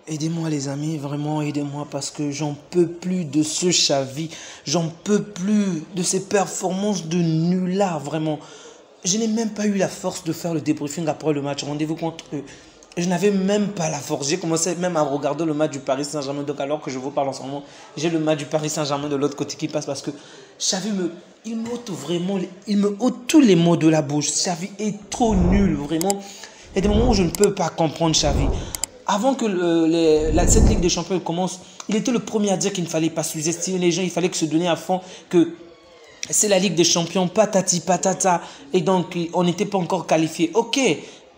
Aidez-moi les amis, vraiment aidez-moi parce que j'en peux plus de ce Xavi, j'en peux plus de ces performances de nullards, vraiment. Je n'ai même pas eu la force de faire le débriefing après le match, rendez-vous compte que je n'avais même pas la force. J'ai commencé même à regarder le match du Paris Saint-Germain, donc alors que je vous parle en ce moment, j'ai le match du Paris Saint-Germain de l'autre côté qui passe parce que Xavi il m'ôte vraiment, il me ôte tous les mots de la bouche. Xavi est trop nul, vraiment. Il y a des moments où je ne peux pas comprendre Xavi. Avant que cette Ligue des Champions commence, il était le premier à dire qu'il ne fallait pas sous-estimer les gens, il fallait que se donner à fond, que c'est la Ligue des Champions, patati patata, et donc on n'était pas encore qualifié. Ok,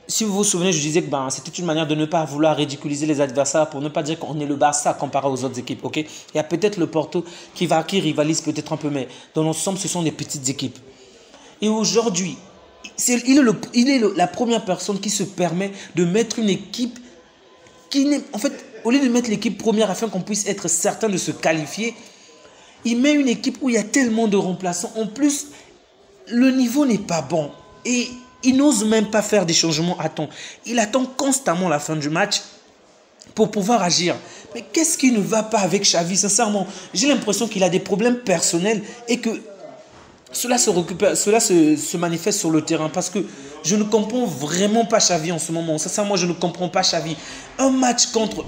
si vous vous souvenez, je disais que c'était une manière de ne pas vouloir ridiculiser les adversaires, pour ne pas dire qu'on est le Barça comparé aux autres équipes. Ok, il y a peut-être le Porto qui rivalise peut-être un peu, mais dans l'ensemble, ce sont des petites équipes. Et aujourd'hui, il est la première personne qui se permet de mettre une équipe en fait, au lieu de mettre l'équipe première afin qu'on puisse être certain de se qualifier, il met une équipe où il y a tellement de remplaçants. En plus, le niveau n'est pas bon. Et il n'ose même pas faire des changements à temps. Il attend constamment la fin du match pour pouvoir agir. Mais qu'est-ce qui ne va pas avec Xavi? Sincèrement, j'ai l'impression qu'il a des problèmes personnels et que cela se manifeste sur le terrain parce que je ne comprends vraiment pas Xavi en ce moment. Sincèrement, je ne comprends pas Xavi. Un match contre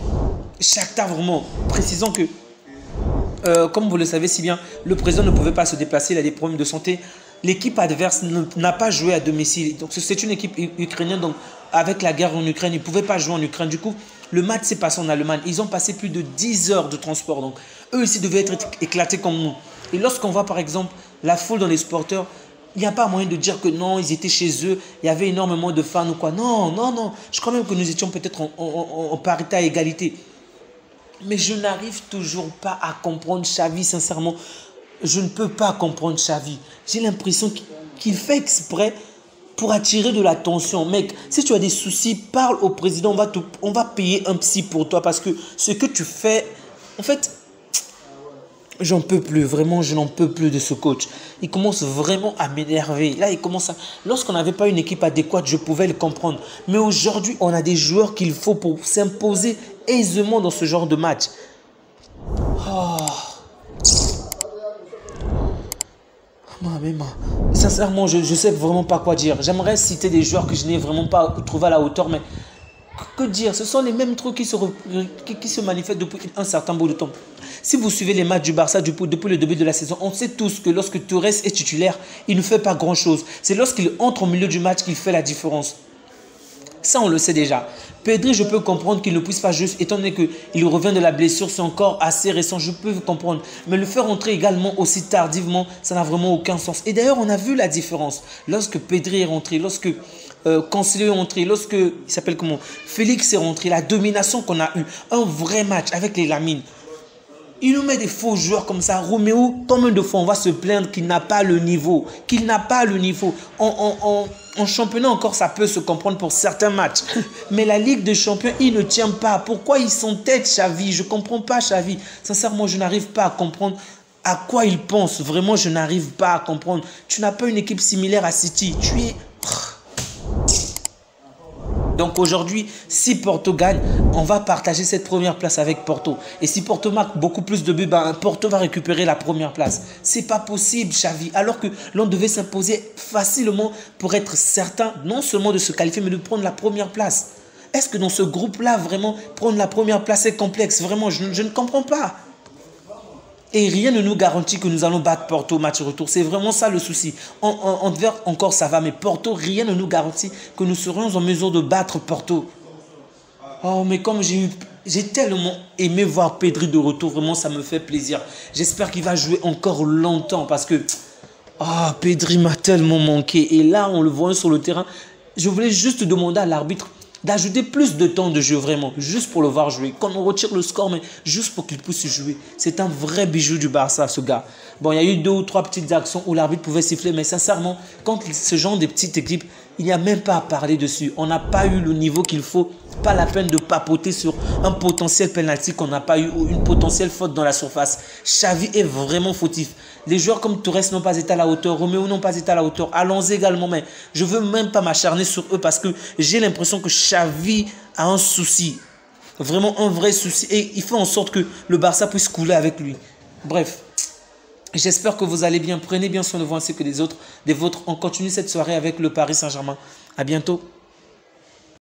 Shakhtar, vraiment, précisons que, comme vous le savez si bien, le président ne pouvait pas se déplacer, il a des problèmes de santé. L'équipe adverse n'a pas joué à domicile. Donc c'est une équipe ukrainienne, donc avec la guerre en Ukraine, ils ne pouvaient pas jouer en Ukraine. Du coup, le match s'est passé en Allemagne. Ils ont passé plus de 10 heures de transport. Donc eux ici devaient être éclatés comme nous. Et lorsqu'on voit par exemple la foule dans les supporters, il n'y a pas moyen de dire que non, ils étaient chez eux, il y avait énormément de fans ou quoi. Non, non, non. Je crois même que nous étions peut-être en parité à égalité. Mais je n'arrive toujours pas à comprendre Xavi, sincèrement. Je ne peux pas comprendre Xavi. J'ai l'impression qu'il fait exprès pour attirer de l'attention. Mec, si tu as des soucis, parle au président, on va payer un psy pour toi parce que ce que tu fais, en fait, j'en peux plus, vraiment, je n'en peux plus de ce coach. Il commence vraiment à m'énerver. Là, lorsqu'on n'avait pas une équipe adéquate, je pouvais le comprendre. Mais aujourd'hui, on a des joueurs qu'il faut pour s'imposer aisément dans ce genre de match. Oh. Sincèrement, je ne sais vraiment pas quoi dire. J'aimerais citer des joueurs que je n'ai vraiment pas trouvé à la hauteur, mais que dire? Ce sont les mêmes trucs qui se manifestent depuis un certain bout de temps. Si vous suivez les matchs du Barça depuis le début de la saison, on sait tous que lorsque Torres est titulaire, il ne fait pas grand-chose. C'est lorsqu'il entre au milieu du match qu'il fait la différence. Ça, on le sait déjà. Pedri, je peux comprendre qu'il ne puisse pas juste, étant donné qu'il revient de la blessure, c'est encore assez récent, je peux comprendre. Mais le faire entrer également aussi tardivement, ça n'a vraiment aucun sens. Et d'ailleurs, on a vu la différence. Lorsque Pedri est rentré, lorsque Cancelo est rentré, lorsque, il s'appelle comment, Félix est rentré, la domination qu'on a eue, un vrai match avec les Lamines. Il nous met des faux joueurs comme ça. Roméo, combien de fois on va se plaindre qu'il n'a pas le niveau. Qu'il n'a pas le niveau. En championnat encore, ça peut se comprendre pour certains matchs. Mais la Ligue des Champions, il ne tient pas. Pourquoi ils s'entêtent, Xavi? Je ne comprends pas, Xavi. Sincèrement, je n'arrive pas à comprendre à quoi il pense. Vraiment, je n'arrive pas à comprendre. Tu n'as pas une équipe similaire à City. Tu es... Donc aujourd'hui, si Porto gagne, on va partager cette première place avec Porto. Et si Porto marque beaucoup plus de buts, Porto va récupérer la première place. C'est pas possible, Xavi. Alors que l'on devait s'imposer facilement pour être certain, non seulement de se qualifier, mais de prendre la première place. Est-ce que dans ce groupe-là, vraiment, prendre la première place est complexe? Vraiment, je ne comprends pas. Et rien ne nous garantit que nous allons battre Porto au match retour. C'est vraiment ça le souci. En Antwerp, encore ça va, mais Porto, rien ne nous garantit que nous serons en mesure de battre Porto. Oh, mais comme j'ai tellement aimé voir Pedri de retour, vraiment ça me fait plaisir. J'espère qu'il va jouer encore longtemps parce que Pedri m'a tellement manqué. Et là, on le voit sur le terrain. Je voulais juste demander à l'arbitre d'ajouter plus de temps de jeu, vraiment, juste pour le voir jouer. Quand on retire le score, mais juste pour qu'il puisse jouer. C'est un vrai bijou du Barça, ce gars. Bon, il y a eu 2 ou 3 petites actions où l'arbitre pouvait siffler, mais sincèrement, quand ce genre de petites équipes, il n'y a même pas à parler dessus. On n'a pas eu le niveau qu'il faut. Pas la peine de papoter sur un potentiel penalty qu'on n'a pas eu ou une potentielle faute dans la surface. Xavi est vraiment fautif. Les joueurs comme Torres n'ont pas été à la hauteur, Roméo n'ont pas été à la hauteur, Alonso également, mais je ne veux même pas m'acharner sur eux parce que j'ai l'impression que Xavi a un souci. vraiment un vrai souci. Et il fait en sorte que le Barça puisse couler avec lui. Bref, j'espère que vous allez bien. Prenez bien soin de vous ainsi que des autres, des vôtres. On continue cette soirée avec le Paris Saint-Germain. À bientôt.